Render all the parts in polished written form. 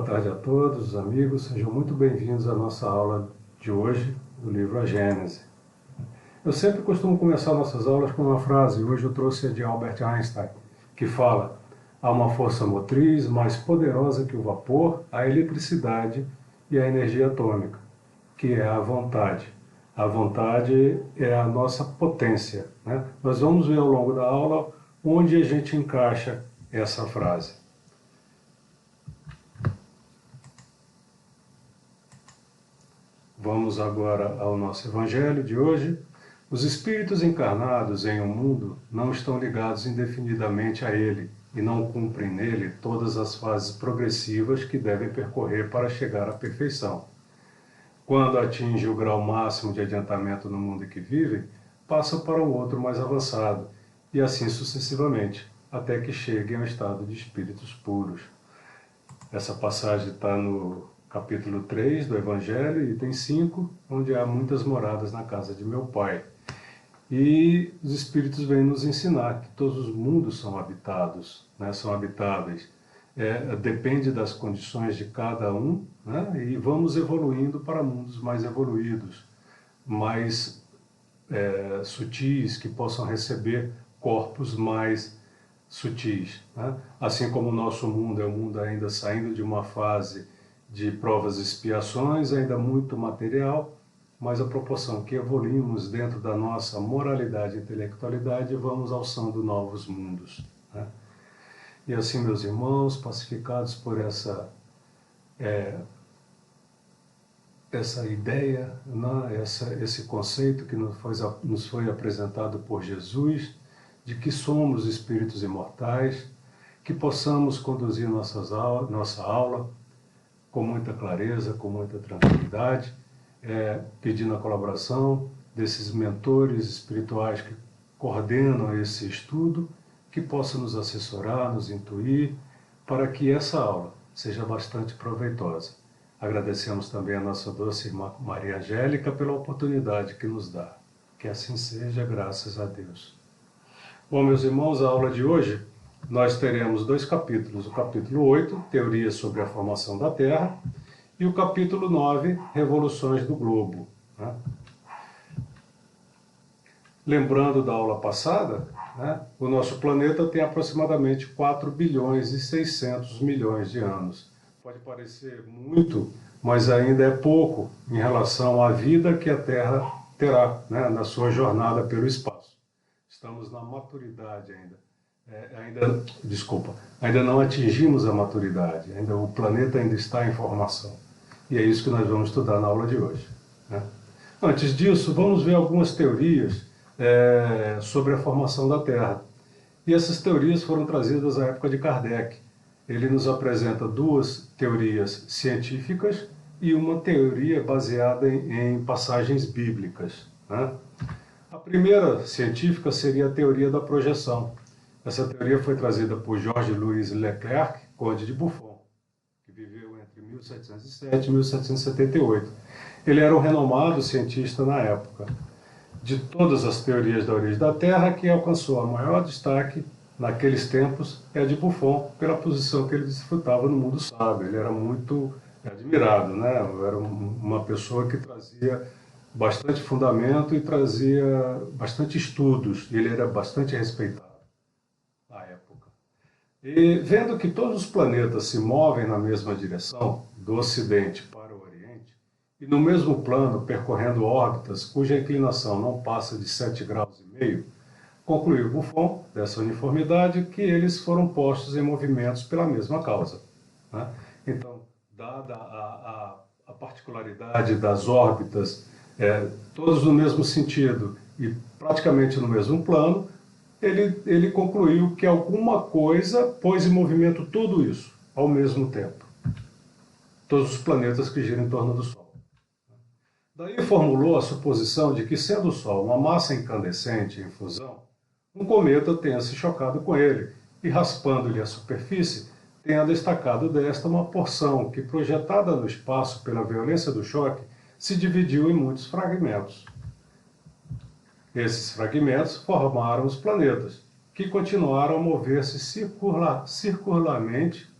tarde a todos, os amigos. Sejam muito bem-vindos à nossa aula de hoje do livro A Gênese. Eu sempre costumo começar nossas aulas com uma frase, hoje eu trouxe a de Albert Einstein, que fala: há uma força motriz mais poderosa que o vapor, a eletricidade e a energia atômica, que é a vontade. A vontade é a nossa potência, né? Nós vamos ver ao longo da aula onde a gente encaixa essa frase. Vamos agora ao nosso evangelho de hoje. Os espíritos encarnados em um mundo não estão ligados indefinidamente a ele e não cumprem nele todas as fases progressivas que devem percorrer para chegar à perfeição. Quando atingem o grau máximo de adiantamento no mundo em que vivem, passam para um outro mais avançado, e assim sucessivamente, até que cheguem ao estado de espíritos puros. Essa passagem está no capítulo 3 do Evangelho, item 5, onde há muitas moradas na casa de meu Pai. E os Espíritos vêm nos ensinar que todos os mundos são habitados, né, são habitáveis. Depende das condições de cada um, né, e vamos evoluindo para mundos mais evoluídos, mais sutis, que possam receber corpos mais sutis, né? Assim como o nosso mundo é um mundo ainda saindo de uma fase de provas e expiações, ainda muito material, mas a proporção que evoluímos dentro da nossa moralidade e intelectualidade, vamos alçando novos mundos, né? E assim, meus irmãos, pacificados por essa ideia, né? Esse conceito que nos foi apresentado por Jesus, de que somos espíritos imortais, que possamos conduzir nossa aula com muita clareza, com muita tranquilidade, pedindo a colaboração desses mentores espirituais que coordenam esse estudo, que possam nos assessorar, nos intuir, para que essa aula seja bastante proveitosa. Agradecemos também a nossa doce irmã Maria Angélica pela oportunidade que nos dá. Que assim seja, graças a Deus. Bom, meus irmãos, a aula de hoje nós teremos 2 capítulos. O capítulo 8, Teorias sobre a Formação da Terra, e o capítulo 9, Revoluções do Globo, né? Lembrando da aula passada, né, o nosso planeta tem aproximadamente 4 bilhões e 600 milhões de anos. Pode parecer muito, mas ainda é pouco em relação à vida que a Terra terá, né, na sua jornada pelo espaço. Estamos na maturidade ainda. Ainda não atingimos a maturidade, o planeta ainda está em formação. E é isso que nós vamos estudar na aula de hoje, né? Antes disso, vamos ver algumas teorias sobre a formação da Terra. E essas teorias foram trazidas à época de Kardec. Ele nos apresenta 2 teorias científicas e uma teoria baseada em passagens bíblicas, né? A primeira científica seria a teoria da projeção. Essa teoria foi trazida por Georges-Louis Leclerc, conde de Buffon, que viveu entre 1707 e 1778. Ele era um renomado cientista na época. De todas as teorias da origem da Terra, que alcançou a maior destaque naqueles tempos é a de Buffon, pela posição que ele desfrutava no mundo sábio. Ele era muito admirado, né? Era uma pessoa que trazia bastante fundamento e trazia bastante estudos. Ele era bastante respeitado na época. E vendo que todos os planetas se movem na mesma direção, do Ocidente para o Oriente, e no mesmo plano percorrendo órbitas cuja inclinação não passa de 7,5 graus, concluiu Buffon, dessa uniformidade, que eles foram postos em movimentos pela mesma causa, né? Então, dada a particularidade das órbitas, todos no mesmo sentido e praticamente no mesmo plano, ele concluiu que alguma coisa pôs em movimento tudo isso ao mesmo tempo. Todos os planetas que giram em torno do Sol. Daí formulou a suposição de que, sendo o Sol uma massa incandescente em fusão, um cometa tenha se chocado com ele e, raspando-lhe a superfície, tenha destacado desta uma porção que, projetada no espaço pela violência do choque, se dividiu em muitos fragmentos. Esses fragmentos formaram os planetas, que continuaram a mover-se circularmente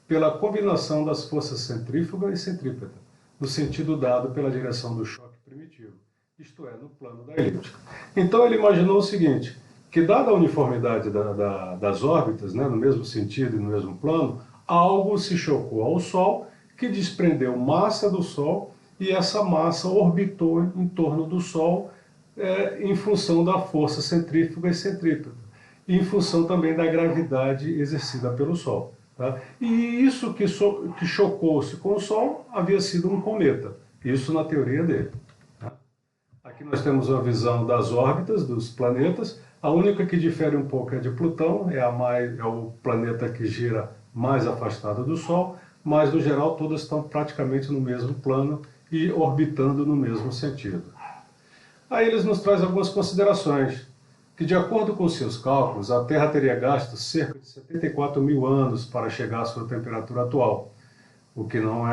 pela combinação das forças centrífuga e centrípeta, no sentido dado pela direção do choque primitivo, isto é, no plano da elíptica. Então ele imaginou o seguinte, que dada a uniformidade das órbitas, né, no mesmo sentido e no mesmo plano, algo se chocou ao Sol, que desprendeu massa do Sol, e essa massa orbitou em torno do Sol em função da força centrífuga e centrípeta, e em função também da gravidade exercida pelo Sol. Tá? E isso que chocou-se com o Sol havia sido um cometa, isso na teoria dele. Tá? Aqui nós temos uma visão das órbitas dos planetas, a única que difere um pouco é de Plutão, é o planeta que gira mais afastado do Sol, mas no geral todas estão praticamente no mesmo plano e orbitando no mesmo sentido. Aí eles nos trazem algumas considerações, que de acordo com seus cálculos, a Terra teria gasto cerca de 74 mil anos para chegar à sua temperatura atual, o que não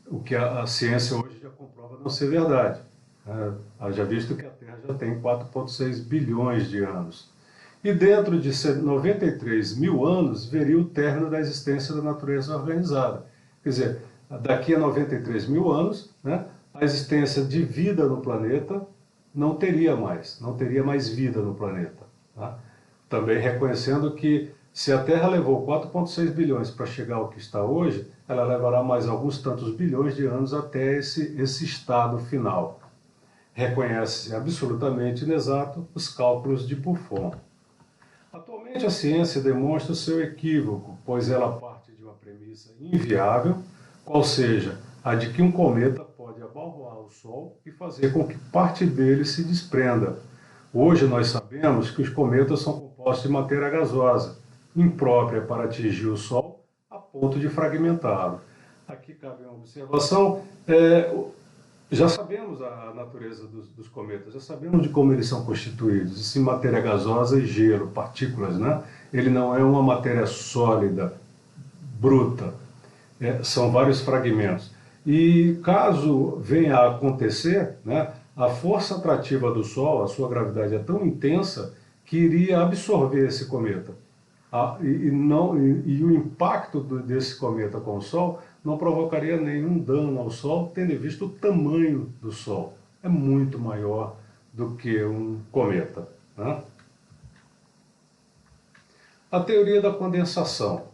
o que a ciência hoje já comprova não ser verdade. Haja visto que a Terra já tem 4,6 bilhões de anos. E dentro de 93 mil anos, veria o término da existência da natureza organizada. Quer dizer, daqui a 93 mil anos, né, a existência de vida no planeta não teria mais vida no planeta. Tá? Também reconhecendo que se a Terra levou 4,6 bilhões para chegar ao que está hoje, ela levará mais alguns tantos bilhões de anos até esse estado final. Reconhece absolutamente inexato os cálculos de Buffon. Atualmente a ciência demonstra o seu equívoco, pois ela parte de uma premissa inviável, qual seja a de que um cometa pode abalroar o Sol e fazer com que parte dele se desprenda. Hoje nós sabemos que os cometas são compostos de matéria gasosa, imprópria para atingir o Sol, a ponto de fragmentá-lo. Aqui cabe uma observação. Já sabemos a natureza dos cometas, já sabemos de como eles são constituídos, isso em matéria gasosa e gelo, partículas, né? Ele não é uma matéria sólida, bruta, são vários fragmentos. E caso venha a acontecer, né, a força atrativa do Sol, a sua gravidade é tão intensa que iria absorver esse cometa. E o impacto desse cometa com o Sol não provocaria nenhum dano ao Sol, tendo visto o tamanho do Sol. É muito maior do que um cometa. Né? A teoria da condensação.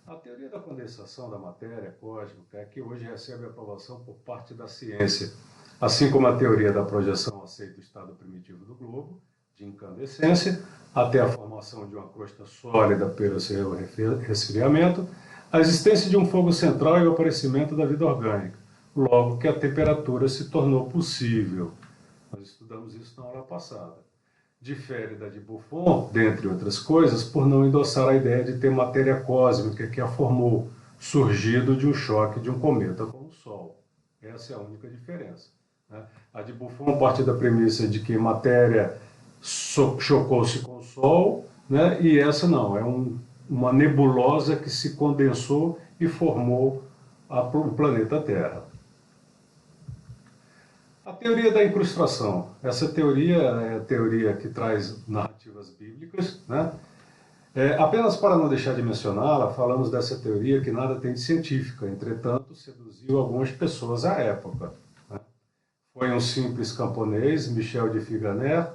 A teoria da condensação da matéria cósmica é que hoje recebe aprovação por parte da ciência, assim como a teoria da projeção aceita o estado primitivo do globo, de incandescência, até a formação de uma crosta sólida pelo seu resfriamento, a existência de um fogo central e o aparecimento da vida orgânica, logo que a temperatura se tornou possível. Nós estudamos isso na aula passada. Difere da de Buffon, dentre outras coisas, por não endossar a ideia de ter matéria cósmica que a formou, surgido de um choque de um cometa com o Sol. Essa é a única diferença. A de Buffon parte da premissa de que matéria chocou-se com o Sol, né? E essa não, é uma nebulosa que se condensou e formou o planeta Terra. A teoria da incrustação. Essa teoria é a teoria que traz narrativas bíblicas, né? Apenas para não deixar de mencioná-la, falamos dessa teoria que nada tem de científica, entretanto, seduziu algumas pessoas à época. Né? Foi um simples camponês, Michel de Figaner,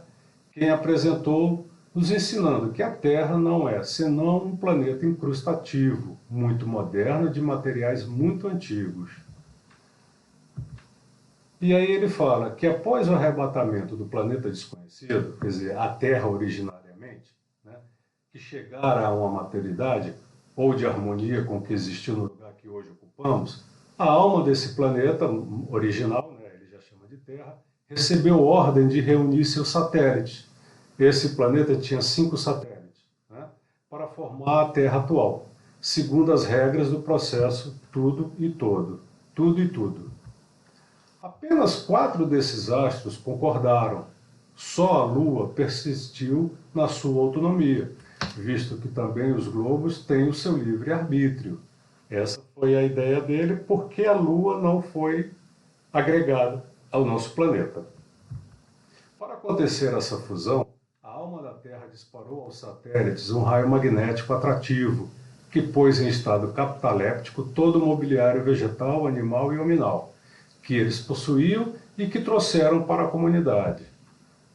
quem apresentou, nos ensinando que a Terra não é senão um planeta incrustativo, muito moderno, de materiais muito antigos. E aí ele fala que após o arrebatamento do planeta desconhecido, quer dizer, a Terra originariamente, né, que chegara a uma maturidade ou de harmonia com o que existiu no lugar que hoje ocupamos, a alma desse planeta original, né, ele já chama de Terra, recebeu ordem de reunir seus satélites. Esse planeta tinha 5 satélites, né, para formar a Terra atual, segundo as regras do processo tudo e todo, tudo e tudo. Apenas 4 desses astros concordaram. Só a Lua persistiu na sua autonomia, visto que também os globos têm o seu livre-arbítrio. Essa foi a ideia dele, porque a Lua não foi agregada ao nosso planeta. Para acontecer essa fusão, a alma da Terra disparou aos satélites um raio magnético atrativo, que pôs em estado cataléptico todo o mobiliário vegetal, animal e hominal, que eles possuíam e que trouxeram para a comunidade.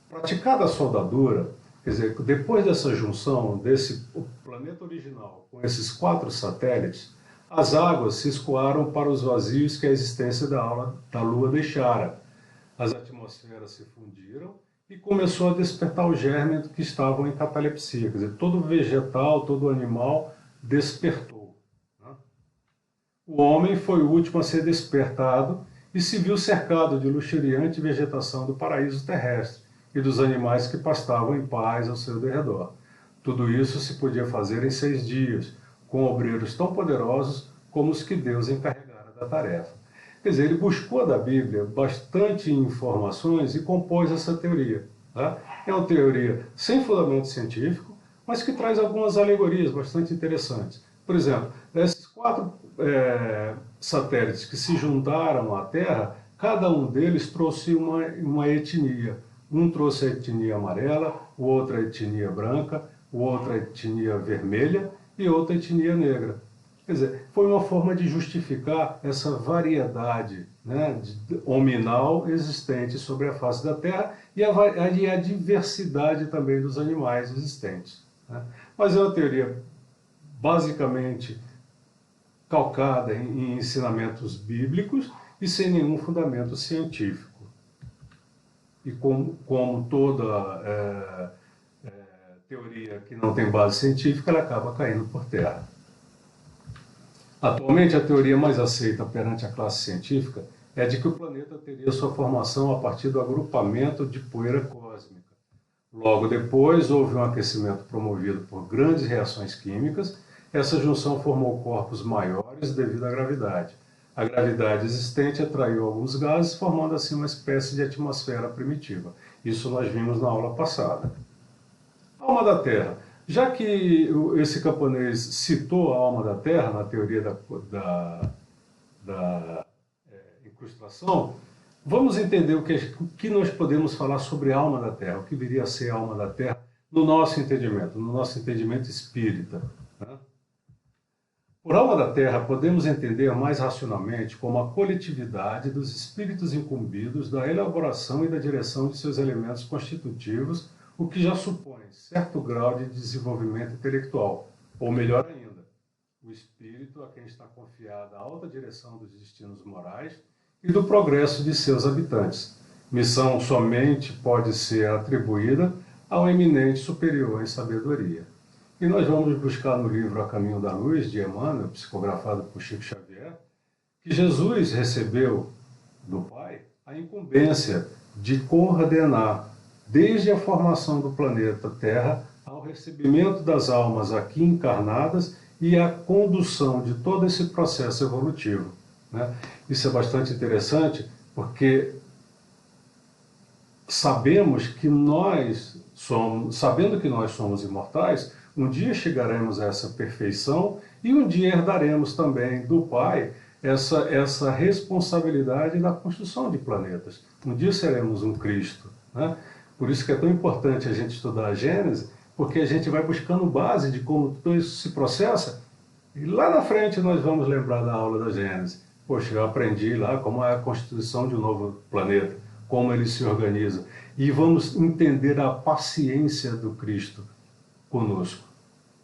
Praticada a soldadura, quer dizer, depois dessa junção desse planeta original com esses 4 satélites, as águas se escoaram para os vazios que a existência da Lua deixara. As atmosferas se fundiram e começou a despertar o germe que estavam em catalepsia, quer dizer, todo vegetal, todo animal despertou. Né? O homem foi o último a ser despertado e se viu cercado de luxuriante vegetação do paraíso terrestre e dos animais que pastavam em paz ao seu derredor. Tudo isso se podia fazer em 6 dias, com obreiros tão poderosos como os que Deus encarregara da tarefa. Quer dizer, ele buscou da Bíblia bastante informações e compôs essa teoria. Tá? É uma teoria sem fundamento científico, mas que traz algumas alegorias bastante interessantes. Por exemplo, esses 4 satélites que se juntaram à Terra, cada um deles trouxe uma etnia. Um trouxe a etnia amarela, o outro a etnia branca, o outro a etnia vermelha e outra etnia negra. Quer dizer, foi uma forma de justificar essa variedade, né, hominal existente sobre a face da Terra e a diversidade também dos animais existentes. Né? Mas é uma teoria basicamente calcada em ensinamentos bíblicos e sem nenhum fundamento científico. E como toda teoria que não tem base científica, ela acaba caindo por terra. Atualmente, a teoria mais aceita perante a classe científica é a de que o planeta teria sua formação a partir do agrupamento de poeira cósmica. Logo depois, houve um aquecimento promovido por grandes reações químicas. Essa junção formou corpos maiores devido à gravidade. A gravidade existente atraiu alguns gases, formando assim uma espécie de atmosfera primitiva. Isso nós vimos na aula passada. Alma da Terra. Já que esse camponês citou a alma da Terra na teoria da incrustação, vamos entender o que nós podemos falar sobre a alma da Terra, o que viria a ser a alma da Terra no nosso entendimento espírita. Né? Por alma da Terra, podemos entender mais racionalmente como a coletividade dos espíritos incumbidos da elaboração e da direção de seus elementos constitutivos, o que já supõe certo grau de desenvolvimento intelectual, ou melhor ainda, o espírito a quem está confiada a alta direção dos destinos morais e do progresso de seus habitantes. Missão somente pode ser atribuída ao eminente superior em sabedoria. E nós vamos buscar no livro A Caminho da Luz, de Emmanuel, psicografado por Chico Xavier, que Jesus recebeu do Pai a incumbência de coordenar, desde a formação do planeta Terra ao recebimento das almas aqui encarnadas e a condução de todo esse processo evolutivo. Né? Isso é bastante interessante porque sabendo que nós somos imortais, um dia chegaremos a essa perfeição e um dia herdaremos também do Pai essa responsabilidade da construção de planetas. Um dia seremos um Cristo. Né? Por isso que é tão importante a gente estudar a Gênesis, porque a gente vai buscando base de como tudo isso se processa, e lá na frente nós vamos lembrar da aula da Gênesis. Poxa, eu aprendi lá como é a constituição de um novo planeta, como ele se organiza, e vamos entender a paciência do Cristo conosco.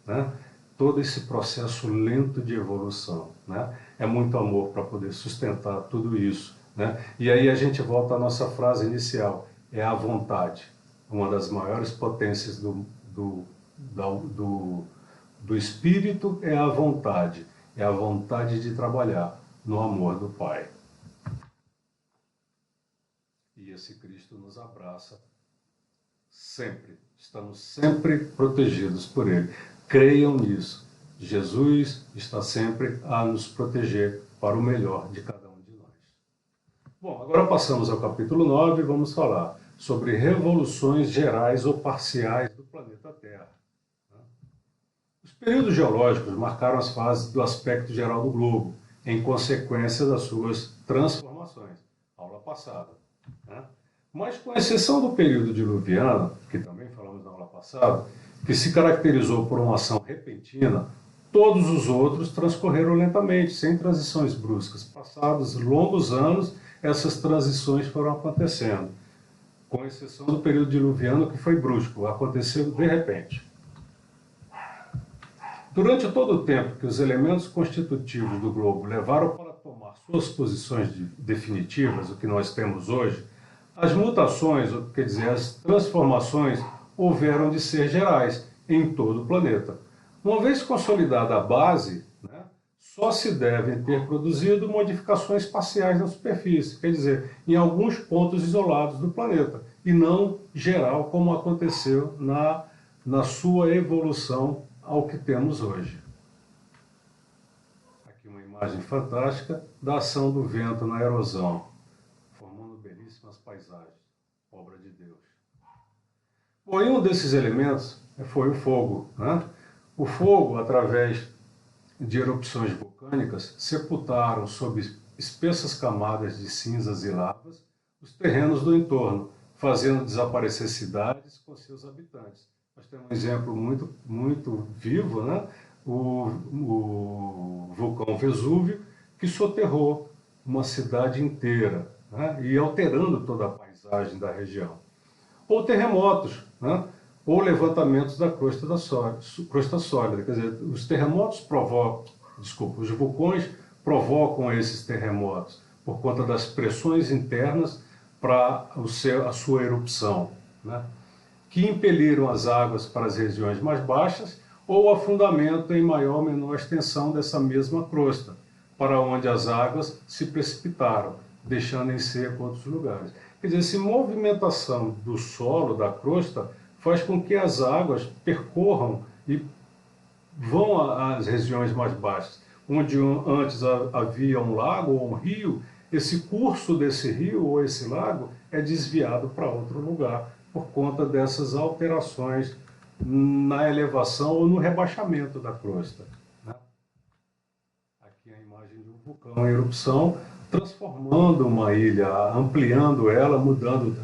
Né? Todo esse processo lento de evolução. Né? É muito amor para poder sustentar tudo isso. Né? E aí a gente volta à nossa frase inicial, é a vontade. Uma das maiores potências do espírito é a vontade de trabalhar no amor do Pai. E esse Cristo nos abraça sempre, estamos sempre protegidos por Ele. Creiam nisso, Jesus está sempre a nos proteger para o melhor de cada um de nós. Bom, agora passamos ao capítulo 9 e vamos falar sobre revoluções gerais ou parciais do planeta Terra. Os períodos geológicos marcaram as fases do aspecto geral do globo, em consequência das suas transformações. Aula passada. Né? Mas com exceção do período diluviano, que também falamos na aula passada, que se caracterizou por uma ação repentina, Todos os outros transcorreram lentamente, sem transições bruscas. Passados longos anos, essas transições foram acontecendo, com exceção do período diluviano, que foi brusco, aconteceu de repente. Durante todo o tempo que os elementos constitutivos do globo levaram para tomar suas posições definitivas, o que nós temos hoje, as mutações, quer dizer, as transformações, houveram de ser gerais em todo o planeta. Uma vez consolidada a base, né, só se devem ter produzido modificações parciais na superfície, quer dizer, em alguns pontos isolados do planeta, e não geral, como aconteceu na sua evolução ao que temos hoje. Aqui uma imagem fantástica da ação do vento na erosão, formando belíssimas paisagens, obra de Deus. Bom, e um desses elementos foi o fogo, né? O fogo, através de erupções vulcânicas, sepultaram sob espessas camadas de cinzas e lavas os terrenos do entorno, fazendo desaparecer cidades com seus habitantes. Nós temos um exemplo muito vivo, né? O vulcão Vesúvio, que soterrou uma cidade inteira, né? E alterando toda a paisagem da região. Ou terremotos, né? Ou levantamentos da crosta sólida. Quer dizer, os terremotos os vulcões provocam esses terremotos por conta das pressões internas para a sua erupção, né? Que impeliram as águas para as regiões mais baixas ou o afundamento em maior ou menor extensão dessa mesma crosta, para onde as águas se precipitaram, deixando em seco outros lugares. Quer dizer, essa movimentação do solo, da crosta, faz com que as águas percorram e vão às regiões mais baixas. Onde antes havia um lago ou um rio, esse curso desse rio ou esse lago é desviado para outro lugar, por conta dessas alterações na elevação ou no rebaixamento da crosta, né? Aqui a imagem de um vulcão em erupção, transformando uma ilha, ampliando ela, mudando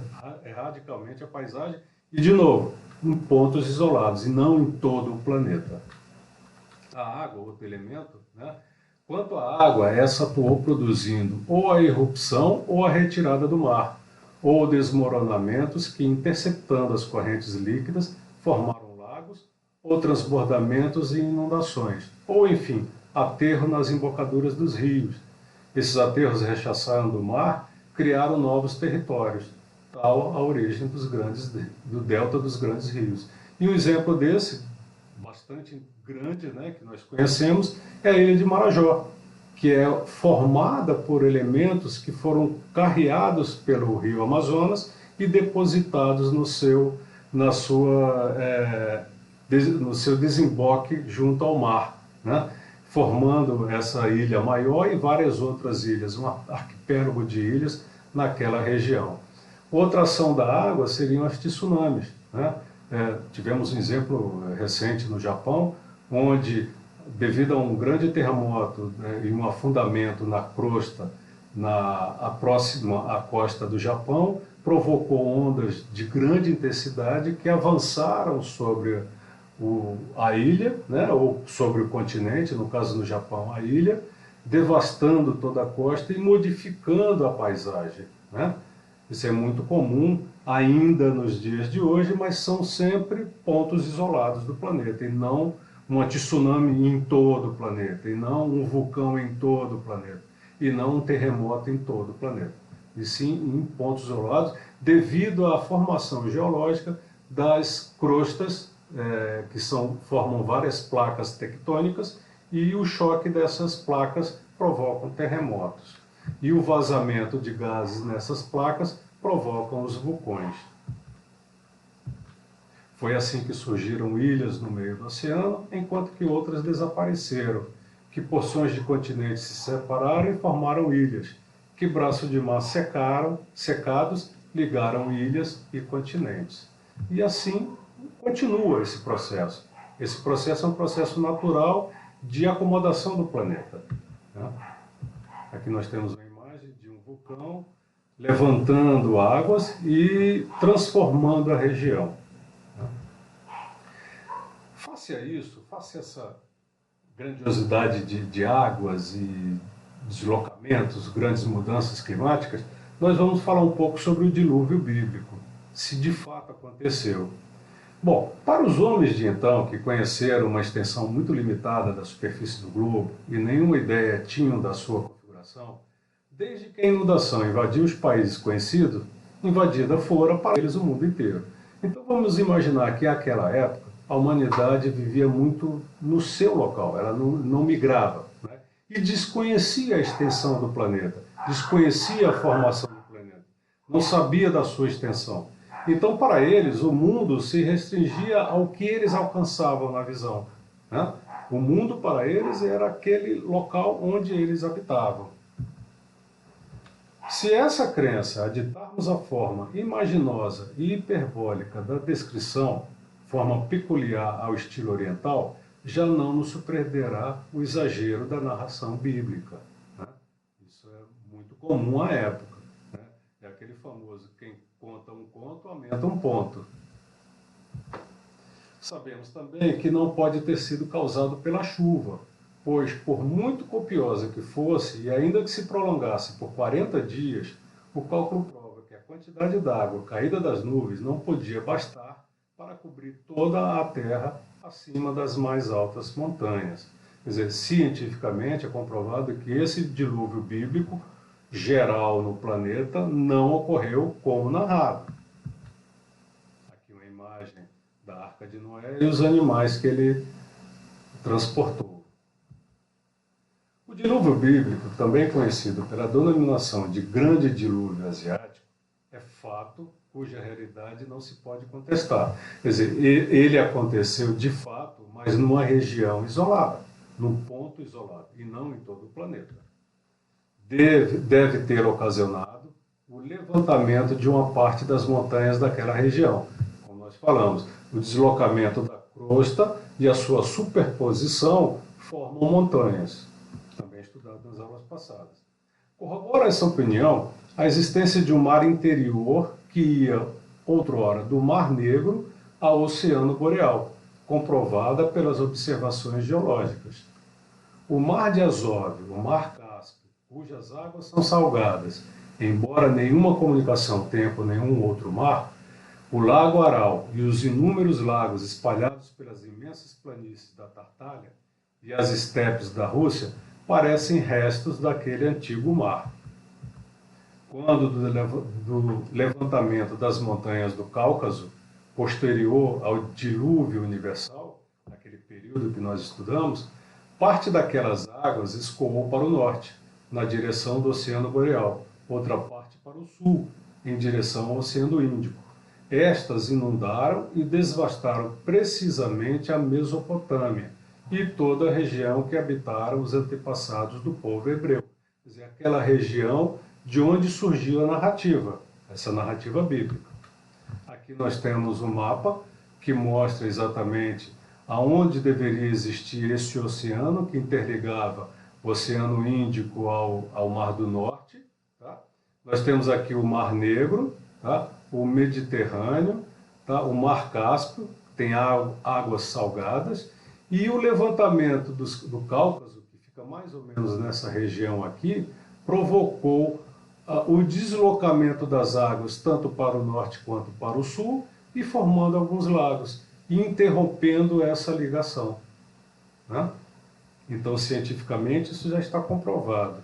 radicalmente a paisagem, e de novo, em pontos isolados, e não em todo o planeta. A água, outro elemento, né? Quanto à água, essa atuou produzindo ou a erupção ou a retirada do mar, ou desmoronamentos que, interceptando as correntes líquidas, formaram lagos, ou transbordamentos e inundações, ou, enfim, aterro nas embocaduras dos rios. Esses aterros rechaçaram do mar, criaram novos territórios, tal a origem do delta dos grandes rios. E um exemplo desse, bastante grande, né, que nós conhecemos, é a ilha de Marajó, que é formada por elementos que foram carreados pelo rio Amazonas e depositados no seu desemboque junto ao mar, né? Formando essa ilha maior e várias outras ilhas, um arquipélago de ilhas naquela região. Outra ação da água seriam os tsunamis, né? Tivemos um exemplo recente no Japão, onde, devido a um grande terremoto, né, e um afundamento na crosta próxima à costa do Japão, provocou ondas de grande intensidade que avançaram sobre a ilha, né, ou sobre o continente, no caso no Japão, a ilha, devastando toda a costa e modificando a paisagem, né? Isso é muito comum ainda nos dias de hoje, mas são sempre pontos isolados do planeta, e não uma tsunami em todo o planeta, e não um vulcão em todo o planeta, e não um terremoto em todo o planeta, e sim em pontos isolados, devido à formação geológica das crostas, que formam várias placas tectônicas, e o choque dessas placas provocam terremotos. E o vazamento de gases nessas placas provocam os vulcões. Foi assim que surgiram ilhas no meio do oceano, enquanto que outras desapareceram, que porções de continentes se separaram e formaram ilhas, que braços de mar secados ligaram ilhas e continentes. E assim continua esse processo. Esse processo é um processo natural de acomodação do planeta, né? Aqui nós temos uma imagem de um vulcão levantando águas e transformando a região. Face a isso, face a essa grandiosidade de águas e deslocamentos, grandes mudanças climáticas, nós vamos falar um pouco sobre o dilúvio bíblico, se de fato aconteceu. Bom, para os homens de então, que conheceram uma extensão muito limitada da superfície do globo e nenhuma ideia tinham da sua configuração, desde que a inundação invadiu os países conhecidos, invadida fora para eles o mundo inteiro. Então vamos imaginar que naquela época a humanidade vivia muito no seu local, ela não migrava, né? E desconhecia a extensão do planeta, desconhecia a formação do planeta, não sabia da sua extensão. Então, para eles, o mundo se restringia ao que eles alcançavam na visão, né? O mundo, para eles, era aquele local onde eles habitavam. Se essa crença aditarmos a forma imaginosa e hiperbólica da descrição, forma peculiar ao estilo oriental, já não nos surpreenderá o exagero da narração bíblica, né? Isso é muito comum à época, né? É aquele famoso, quem conta um conto, aumenta um ponto. Sabemos também que não pode ter sido causado pela chuva, pois, por muito copiosa que fosse, e ainda que se prolongasse por 40 dias, o cálculo prova que a quantidade d'água caída das nuvens não podia bastar para cobrir toda a terra acima das mais altas montanhas. Quer dizer, cientificamente é comprovado que esse dilúvio bíblico geral no planeta não ocorreu como narrado. Aqui uma imagem da Arca de Noé e os animais que ele transportou. O dilúvio bíblico, também conhecido pela denominação de Grande Dilúvio Asiático, é fato cuja realidade não se pode contestar. Quer dizer, ele aconteceu de fato, mas numa região isolada, num ponto isolado, e não em todo o planeta. Deve ter ocasionado o levantamento de uma parte das montanhas daquela região. Como nós falamos, o deslocamento da crosta e a sua superposição formam montanhas, também estudado nas aulas passadas. Corrobora essa opinião a existência de um mar interior que ia, outrora, do Mar Negro ao Oceano Boreal, comprovada pelas observações geológicas. O Mar de Azov, o Mar Cáspio, cujas águas são salgadas, embora nenhuma comunicação tenha com nenhum outro mar, o Lago Aral e os inúmeros lagos espalhados pelas imensas planícies da Tartália e as estepes da Rússia parecem restos daquele antigo mar. Quando do levantamento das montanhas do Cáucaso, posterior ao dilúvio universal, naquele período que nós estudamos, parte daquelas águas escoou para o norte, na direção do Oceano Boreal, outra parte para o sul, em direção ao Oceano Índico. Estas inundaram e devastaram precisamente a Mesopotâmia e toda a região que habitaram os antepassados do povo hebreu. Quer dizer, aquela região de onde surgiu a narrativa, essa narrativa bíblica. Aqui nós temos um mapa que mostra exatamente aonde deveria existir esse oceano que interligava o Oceano Índico ao Mar do Norte. Tá? Nós temos aqui o Mar Negro, tá? O Mediterrâneo, tá? O Mar Cáspio, tem águas salgadas, e o levantamento do Cáucaso, que fica mais ou menos nessa região aqui, provocou o deslocamento das águas tanto para o norte quanto para o sul e formando alguns lagos e interrompendo essa ligação, né? Então, cientificamente, isso já está comprovado.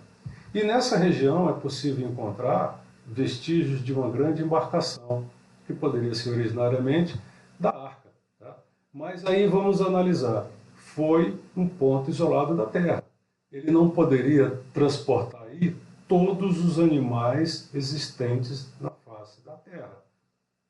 E nessa região é possível encontrar vestígios de uma grande embarcação, que poderia ser originariamente da Arca. Tá? Mas aí vamos analisar. Foi um ponto isolado da Terra. Ele não poderia transportar aí todos os animais existentes na face da Terra.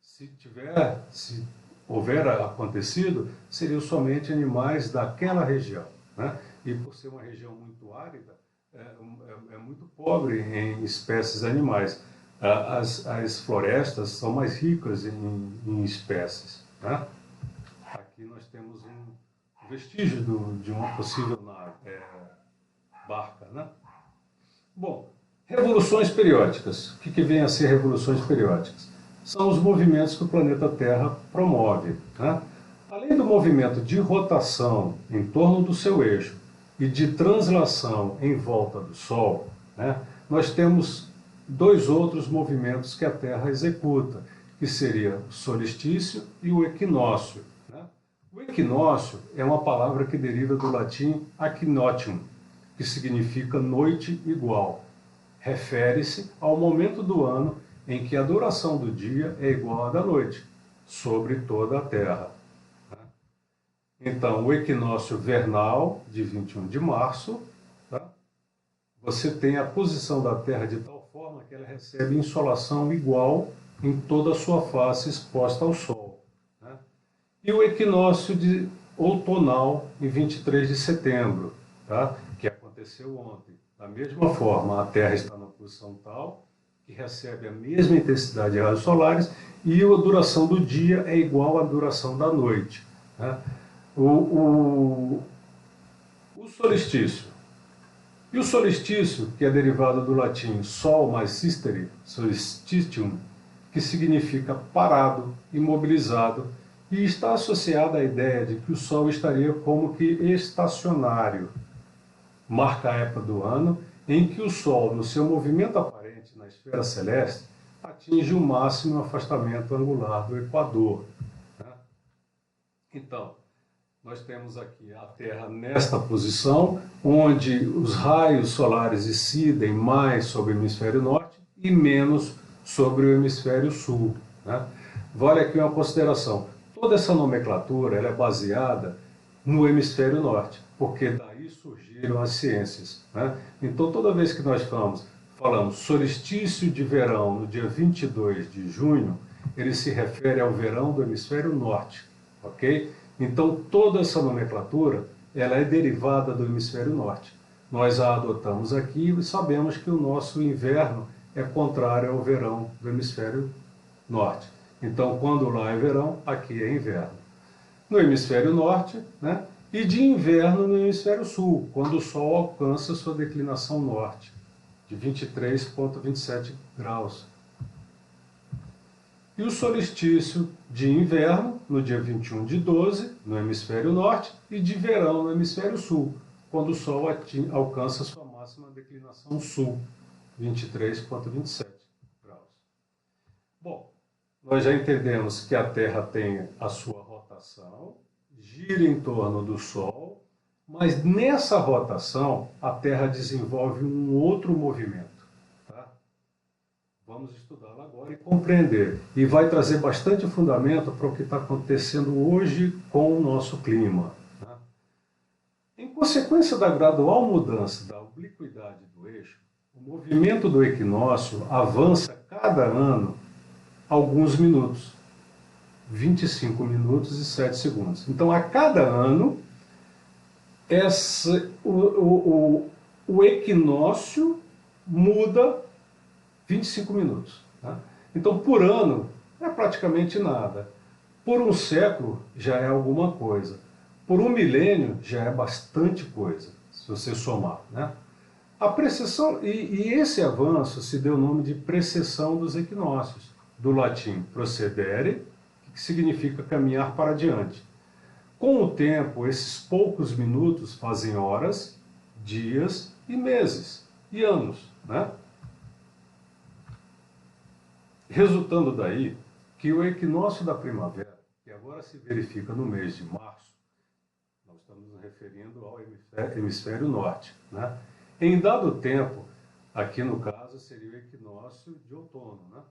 Se houver acontecido, seriam somente animais daquela região, né? E por ser uma região muito árida, é muito pobre em espécies animais. As florestas são mais ricas em espécies, né? Aqui nós temos um vestígio de uma possível barca, né? Bom, revoluções periódicas. O que vem a ser revoluções periódicas? São os movimentos que o planeta Terra promove, né? Além do movimento de rotação em torno do seu eixo e de translação em volta do Sol, né, nós temos dois outros movimentos que a Terra executa, que seria o solstício e o equinócio. Né? O equinócio é uma palavra que deriva do latim equinotium, que significa noite igual. Refere-se ao momento do ano em que a duração do dia é igual à da noite, sobre toda a Terra. Então, o equinócio vernal, de 21 de março, tá? Você tem a posição da Terra de tal forma que ela recebe insolação igual em toda a sua face exposta ao Sol. Né? E o equinócio outonal, em 23 de setembro, tá? Que aconteceu ontem. Da mesma forma, a Terra está na posição tal, que recebe a mesma intensidade de raios solares, e a duração do dia é igual à duração da noite. Né? O solstício. E o solstício, que é derivado do latim sol mais sistere, solstitium, que significa parado, imobilizado, e está associado à ideia de que o Sol estaria como que estacionário. Marca a época do ano em que o Sol, no seu movimento aparente na esfera celeste, atinge o máximo afastamento angular do Equador. Né? Então, nós temos aqui a Terra nesta posição, onde os raios solares incidem mais sobre o hemisfério norte e menos sobre o hemisfério sul. Né? Vale aqui uma consideração. Toda essa nomenclatura ela é baseada no hemisfério norte, porque daí surgiram as ciências. Né? Então, toda vez que nós falamos solstício de verão no dia 22 de junho, ele se refere ao verão do hemisfério norte, ok? Então, toda essa nomenclatura ela é derivada do hemisfério norte. Nós a adotamos aqui e sabemos que o nosso inverno é contrário ao verão do hemisfério norte. Então, quando lá é verão, aqui é inverno. No hemisfério norte, né? E de inverno no hemisfério sul, quando o Sol alcança sua declinação norte, de 23,27 graus. E o solstício de inverno, no dia 21 de 12, no hemisfério norte, e de verão no hemisfério sul, quando o Sol alcança sua máxima declinação sul, 23,27 graus. Bom, nós já entendemos que a Terra tem a sua rotação, gira em torno do Sol, mas nessa rotação a Terra desenvolve um outro movimento. Vamos estudá-la agora e compreender. E vai trazer bastante fundamento para o que está acontecendo hoje com o nosso clima. Tá? Em consequência da gradual mudança da obliquidade do eixo, o movimento do equinócio avança cada ano alguns minutos. 25 minutos e 7 segundos. Então, a cada ano, o equinócio muda 25 minutos. Tá? Então, por ano, é praticamente nada. Por um século, já é alguma coisa. Por um milênio, já é bastante coisa, se você somar. Né? A precessão, e esse avanço se deu o nome de precessão dos equinócios, do latim procedere, que significa caminhar para diante. Com o tempo, esses poucos minutos fazem horas, dias e meses, e anos. Né? Resultando daí que o equinócio da primavera, que agora se verifica no mês de março, nós estamos nos referindo ao hemisfério norte, né? Em dado tempo, aqui no caso seria o equinócio de outono, né?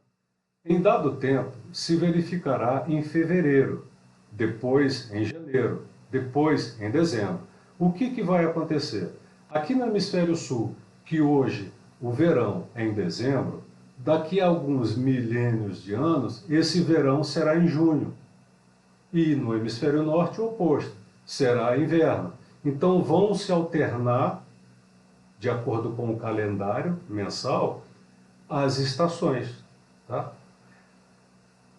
Em dado tempo, se verificará em fevereiro, depois em janeiro, depois em dezembro. O que vai acontecer? Aqui no hemisfério sul, que hoje o verão é em dezembro, daqui a alguns milênios de anos, esse verão será em junho. E no hemisfério norte, o oposto, será inverno. Então vão se alternar, de acordo com o calendário mensal, as estações. Tá?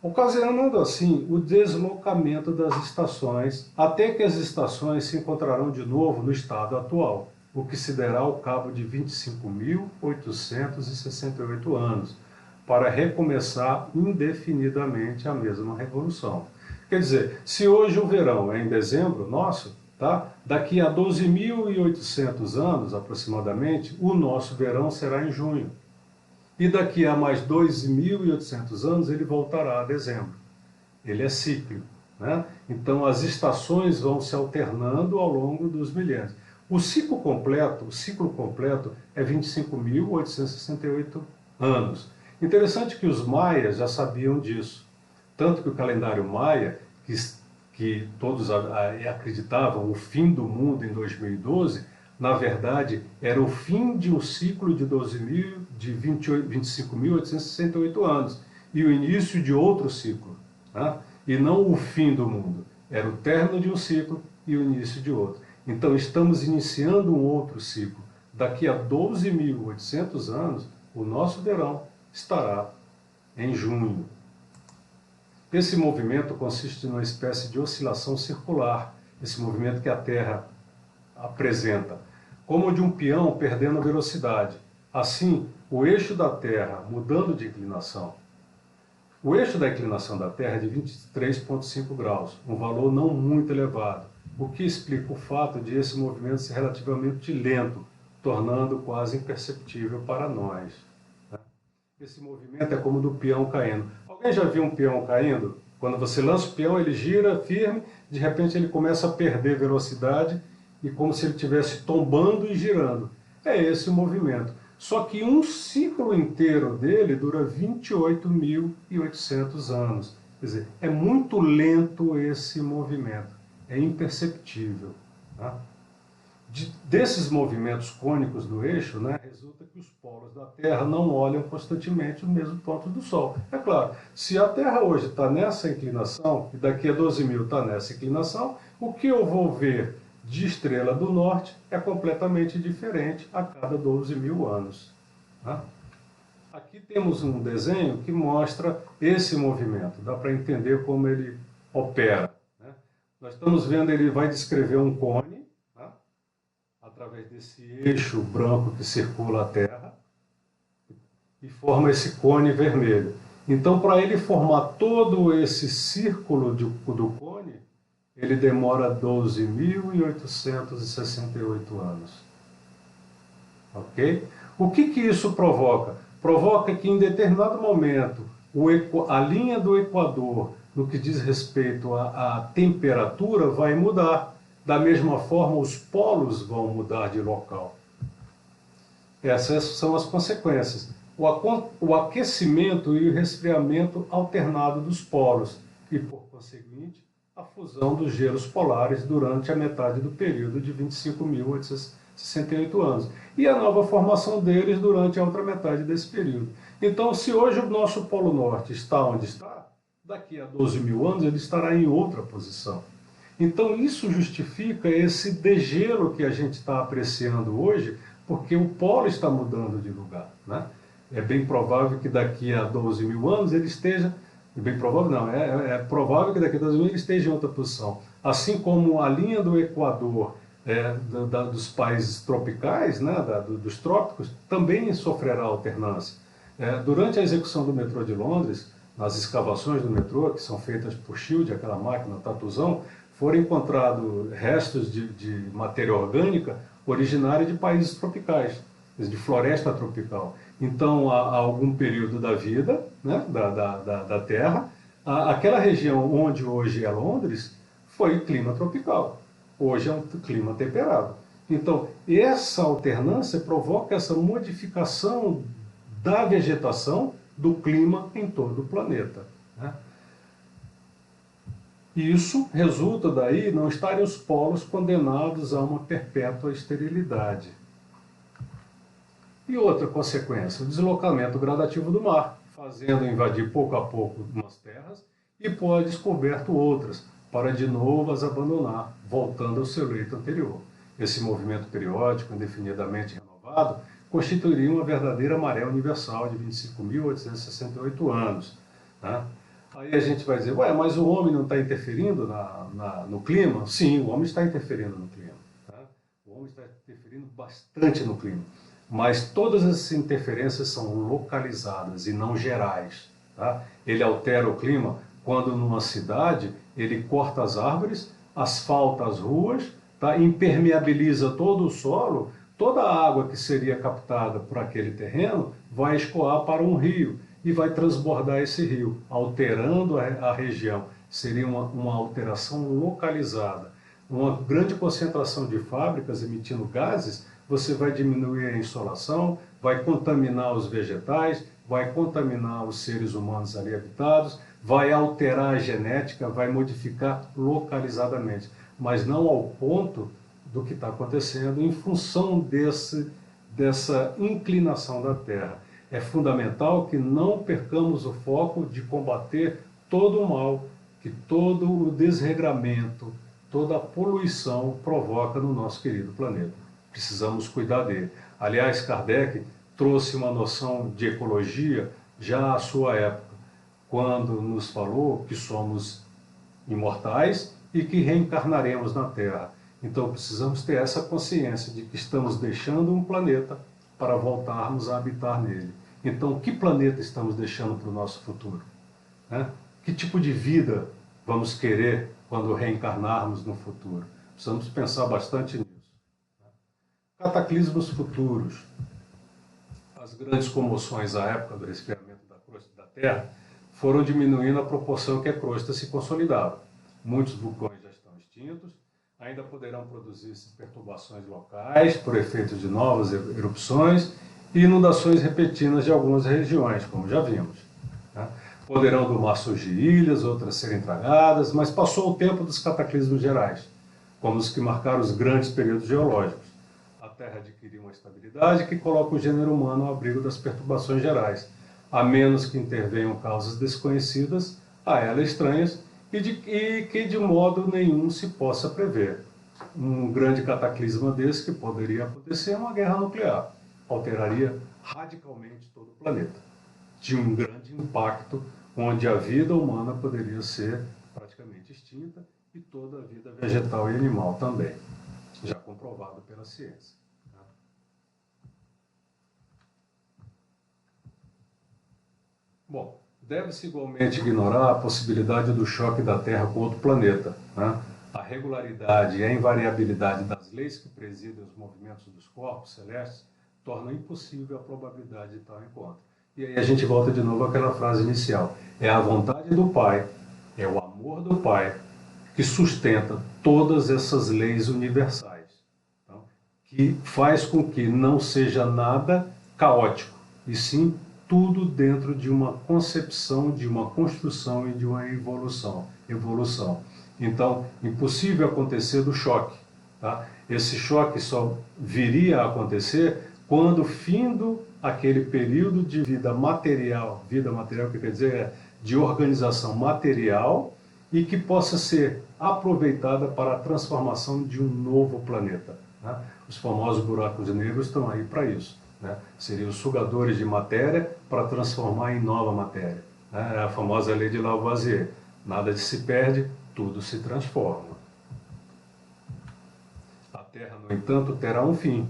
Ocasionando assim o deslocamento das estações, até que as estações se encontrarão de novo no estado atual, o que se dará ao cabo de 25.868 anos, para recomeçar indefinidamente a mesma revolução. Quer dizer, se hoje o verão é em dezembro, nosso, tá? Daqui a 12.800 anos, aproximadamente, o nosso verão será em junho. E daqui a mais 2.800 anos ele voltará a dezembro. Ele é cíclico, né? Então as estações vão se alternando ao longo dos milênios. O ciclo completo é 25.868 anos. Interessante que os maias já sabiam disso. Tanto que o calendário maia, que todos acreditavam o fim do mundo em 2012, na verdade era o fim de um ciclo de 25.868 anos e o início de outro ciclo, né? E não o fim do mundo, era o término de um ciclo e o início de outro. Então estamos iniciando um outro ciclo. Daqui a 12.800 anos, o nosso verão estará em junho. Esse movimento consiste numa espécie de oscilação circular, esse movimento que a Terra apresenta, como de um peão perdendo a velocidade. Assim, o eixo da Terra mudando de inclinação. O eixo da inclinação da Terra é de 23,5 graus, um valor não muito elevado, o que explica o fato de esse movimento ser relativamente lento, tornando quase imperceptível para nós. Esse movimento é como o do peão caindo. Alguém já viu um peão caindo? Quando você lança o peão, ele gira firme, de repente ele começa a perder velocidade e como se ele estivesse tombando e girando. É esse o movimento. Só que um ciclo inteiro dele dura 28.800 anos. Quer dizer, é muito lento esse movimento, é imperceptível. Tá? Desses movimentos cônicos do eixo, né, resulta que os polos da Terra não olham constantemente o mesmo ponto do Sol. É claro, se a Terra hoje está nessa inclinação, e daqui a 12.000 está nessa inclinação, o que eu vou ver de estrela do norte é completamente diferente a cada 12.000 anos. Tá? Aqui temos um desenho que mostra esse movimento, dá para entender como ele opera. Né? Nós estamos vendo, ele vai descrever um cone, através desse eixo branco que circula a Terra, e forma esse cone vermelho. Então, para ele formar todo esse círculo do cone, ele demora 12.868 anos. Ok? O que isso provoca? Provoca que em determinado momento a linha do Equador, no que diz respeito à temperatura, vai mudar. Da mesma forma, os polos vão mudar de local. Essas são as consequências. O aquecimento e o resfriamento alternado dos polos e, por conseguinte, a fusão dos gelos polares durante a metade do período de 25.868 anos e a nova formação deles durante a outra metade desse período. Então, se hoje o nosso Polo Norte está onde está, daqui a 12.000 anos ele estará em outra posição. Então isso justifica esse degelo que a gente está apreciando hoje, porque o polo está mudando de lugar. Né? É bem provável que daqui a 12.000 anos ele esteja, bem provável não, é provável que daqui a 12.000 ele esteja em outra posição. Assim como a linha do Equador dos países tropicais, né, dos trópicos, também sofrerá alternância. Durante a execução do metrô de Londres, nas escavações do metrô, que são feitas por Shield, aquela máquina tatuzão, foram encontrados restos de matéria orgânica originária de países tropicais, de floresta tropical. Então, há algum período da vida, né, da Terra, aquela região onde hoje é Londres foi clima tropical. Hoje é um clima temperado. Então, essa alternância provoca essa modificação da vegetação, do clima em todo o planeta. Né? E isso resulta daí não estarem os polos condenados a uma perpétua esterilidade. E outra consequência, o deslocamento gradativo do mar, fazendo invadir pouco a pouco umas terras e pode descoberto outras, para de novo as abandonar, voltando ao seu leito anterior. Esse movimento periódico, indefinidamente renovado, constituiria uma verdadeira maré universal de 25.868 anos. Né? Aí a gente vai dizer, ué, mas o homem não está interferindo no clima? Sim, o homem está interferindo no clima. Tá? O homem está interferindo bastante no clima. Mas todas essas interferências são localizadas e não gerais. Tá? Ele altera o clima quando numa cidade ele corta as árvores, asfalta as ruas, tá? Impermeabiliza todo o solo, toda a água que seria captada por aquele terreno vai escoar para um rio e vai transbordar esse rio, alterando a região. Seria uma alteração localizada. Uma grande concentração de fábricas emitindo gases, você vai diminuir a insolação, vai contaminar os vegetais, vai contaminar os seres humanos ali habitados, vai alterar a genética, vai modificar localizadamente, mas não ao ponto do que está acontecendo em função dessa inclinação da Terra. É fundamental que não percamos o foco de combater todo o mal que todo o desregramento, toda a poluição provoca no nosso querido planeta. Precisamos cuidar dele. Aliás, Kardec trouxe uma noção de ecologia já à sua época, quando nos falou que somos imortais e que reencarnaremos na Terra. Então precisamos ter essa consciência de que estamos deixando um planeta para voltarmos a habitar nele. Então, que planeta estamos deixando para o nosso futuro? Né? Que tipo de vida vamos querer quando reencarnarmos no futuro? Precisamos pensar bastante nisso. Cataclismos futuros. As grandes comoções à época do resfriamento da crosta da Terra foram diminuindo a proporção que a crosta se consolidava. Muitos vulcões já estão extintos, ainda poderão produzir-se perturbações locais por efeito de novas erupções e inundações repentinas de algumas regiões, como já vimos. Né? Poderão do mar surgir ilhas, outras serem tragadas, mas passou o tempo dos cataclismos gerais, como os que marcaram os grandes períodos geológicos. A Terra adquiriu uma estabilidade que coloca o gênero humano ao abrigo das perturbações gerais, a menos que intervenham causas desconhecidas, a ela estranhas, e que de modo nenhum se possa prever. Um grande cataclisma desse que poderia acontecer é uma guerra nuclear. Alteraria radicalmente todo o planeta. Tinha um grande impacto, onde a vida humana poderia ser praticamente extinta e toda a vida vegetal e animal também, já comprovado pela ciência. Bom, deve-se igualmente ignorar a possibilidade do choque da Terra com outro planeta. Né? A regularidade e a invariabilidade das leis que presidem os movimentos dos corpos celestes tornam impossível a probabilidade de tal encontro. E aí a gente volta de novo àquela frase inicial. É a vontade do Pai, é o amor do Pai que sustenta todas essas leis universais, então, que faz com que não seja nada caótico, e sim tudo dentro de uma concepção, de uma construção e de uma evolução. Então, impossível acontecer do choque. Tá? Esse choque só viria a acontecer quando, findo aquele período de vida material que quer dizer é de organização material, e que possa ser aproveitada para a transformação de um novo planeta. Né? Os famosos buracos negros estão aí para isso. Né? Seriam os sugadores de matéria para transformar em nova matéria. Né? É a famosa lei de Lavoisier. Nada se perde, tudo se transforma. A Terra, no entanto, terá um fim.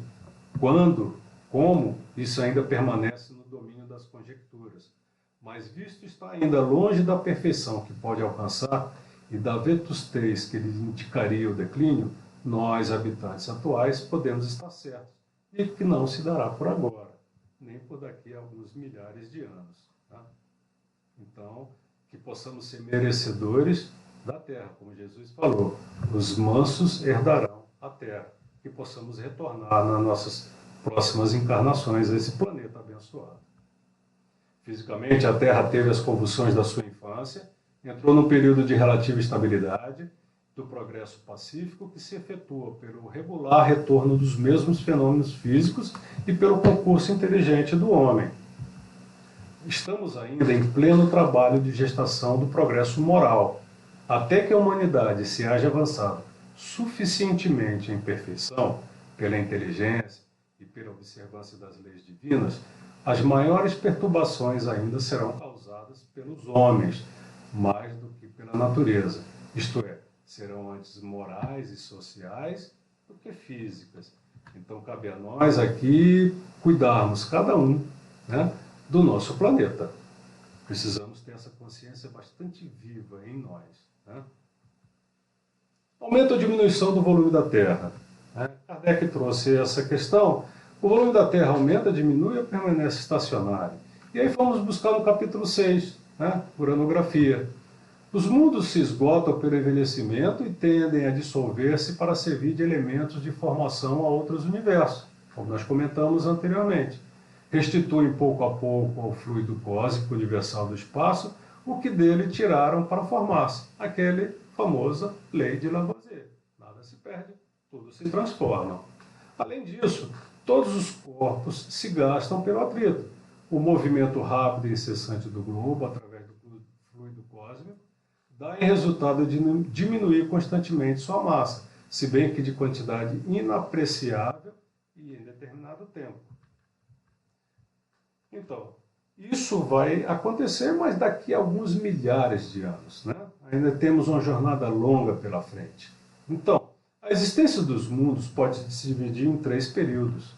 Quando, como, isso ainda permanece no domínio das conjecturas. Mas visto está ainda longe da perfeição que pode alcançar e da vetustez que lhe indicaria o declínio, nós, habitantes atuais, podemos estar certos de que não se dará por agora, nem por daqui a alguns milhares de anos. Tá? Então, que possamos ser merecedores da terra, como Jesus falou, os mansos herdarão a terra, que possamos retornar nas nossas próximas encarnações a esse planeta abençoado. Fisicamente, a Terra teve as convulsões da sua infância, entrou num período de relativa estabilidade, do progresso pacífico que se efetua pelo regular retorno dos mesmos fenômenos físicos e pelo concurso inteligente do homem. Estamos ainda em pleno trabalho de gestação do progresso moral, até que a humanidade se haja avançado suficientemente em perfeição, pela inteligência e pela observância das leis divinas, as maiores perturbações ainda serão causadas pelos homens, mais do que pela natureza. Isto é, serão antes morais e sociais do que físicas. Então, cabe a nós aqui cuidarmos, cada um, né, do nosso planeta. Precisamos ter essa consciência bastante viva em nós. Né? Aumento ou diminuição do volume da Terra. Kardec trouxe essa questão. O volume da Terra aumenta, diminui ou permanece estacionário? E aí fomos buscar no capítulo 6, uranografia. Os mundos se esgotam pelo envelhecimento e tendem a dissolver-se para servir de elementos de formação a outros universos, como nós comentamos anteriormente. Restituem pouco a pouco ao fluido cósmico universal do espaço o que dele tiraram para formar-se, aquele famosa lei de Lavoisier. Nada se perde, tudo se transforma. Além disso, todos os corpos se gastam pelo atrito. O movimento rápido e incessante do globo, através do fluido cósmico, dá em resultado de diminuir constantemente sua massa, se bem que de quantidade inapreciável e em determinado tempo. Então, isso vai acontecer, mas daqui a alguns milhares de anos. Ainda temos uma jornada longa pela frente. Então, a existência dos mundos pode se dividir em 3 períodos.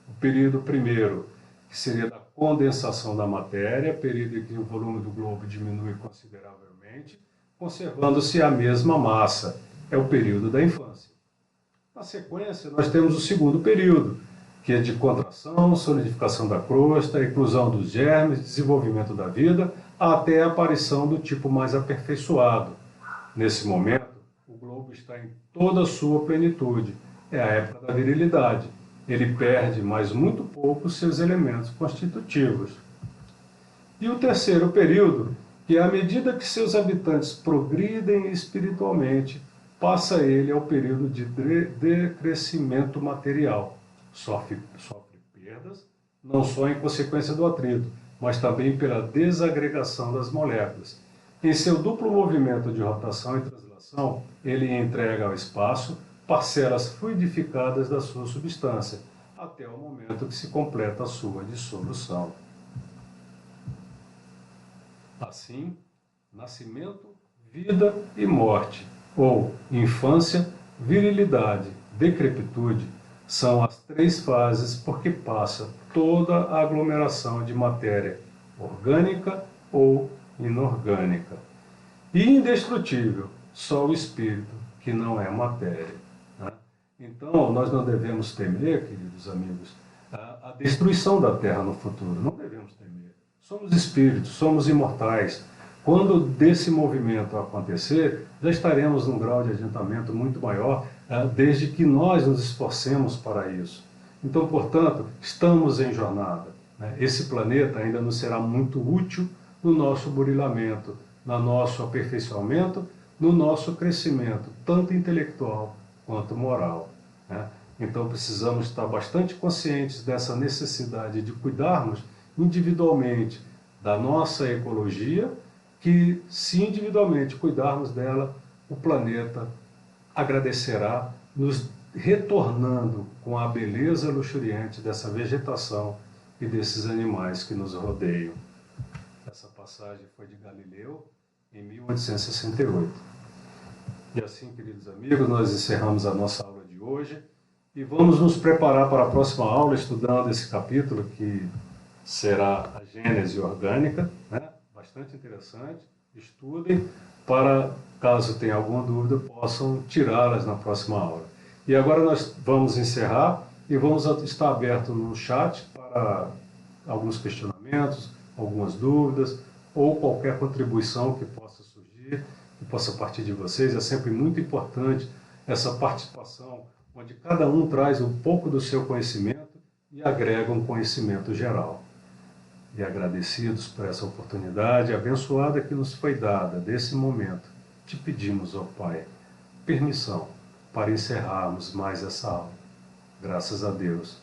O período primeiro, que seria da condensação da matéria, período em que o volume do globo diminui consideravelmente, conservando-se a mesma massa. É o período da infância. Na sequência, nós temos o segundo período, que é de contração, solidificação da crosta, eclosão dos germes, desenvolvimento da vida, até a aparição do tipo mais aperfeiçoado. Nesse momento, o globo está em toda a sua plenitude. É a época da virilidade. Ele perde, mas muito pouco, seus elementos constitutivos. E o terceiro período, que à medida que seus habitantes progridem espiritualmente, passa ele ao período de decrescimento material. Sofre perdas, não só em consequência do atrito, mas também pela desagregação das moléculas. Em seu duplo movimento de rotação e translação, ele entrega ao espaço parcelas fluidificadas da sua substância, até o momento que se completa a sua dissolução. Assim, nascimento, vida e morte, ou infância, virilidade, decrepitude, são as 3 fases por que passa toda a aglomeração de matéria orgânica ou inorgânica. E indestrutível, só o espírito, que não é matéria. Então, nós não devemos temer, queridos amigos, a destruição da Terra no futuro. Não devemos temer. Somos espíritos, somos imortais. Quando desse movimento acontecer, já estaremos num grau de adiantamento muito maior, desde que nós nos esforcemos para isso. Então, portanto, estamos em jornada. Esse planeta ainda nos será muito útil no nosso burilamento, no nosso aperfeiçoamento, no nosso crescimento, tanto intelectual quanto moral. Então, precisamos estar bastante conscientes dessa necessidade de cuidarmos individualmente da nossa ecologia, que se individualmente cuidarmos dela, o planeta agradecerá, nos retornando com a beleza luxuriante dessa vegetação e desses animais que nos rodeiam. Essa passagem foi de Galileu, em 1868. E assim, queridos amigos, nós encerramos a nossa aula de hoje e vamos nos preparar para a próxima aula estudando esse capítulo que será a Gênese orgânica, bastante interessante. Estudem para, caso tenha alguma dúvida, possam tirá-las na próxima aula. E agora nós vamos encerrar e vamos estar aberto no chat para alguns questionamentos, algumas dúvidas ou qualquer contribuição que possa surgir, que possa partir de vocês. É sempre muito importante essa participação, onde cada um traz um pouco do seu conhecimento e agrega um conhecimento geral. E agradecidos por essa oportunidade abençoada que nos foi dada desse momento, te pedimos, ó Pai, permissão para encerrarmos mais essa aula. Graças a Deus.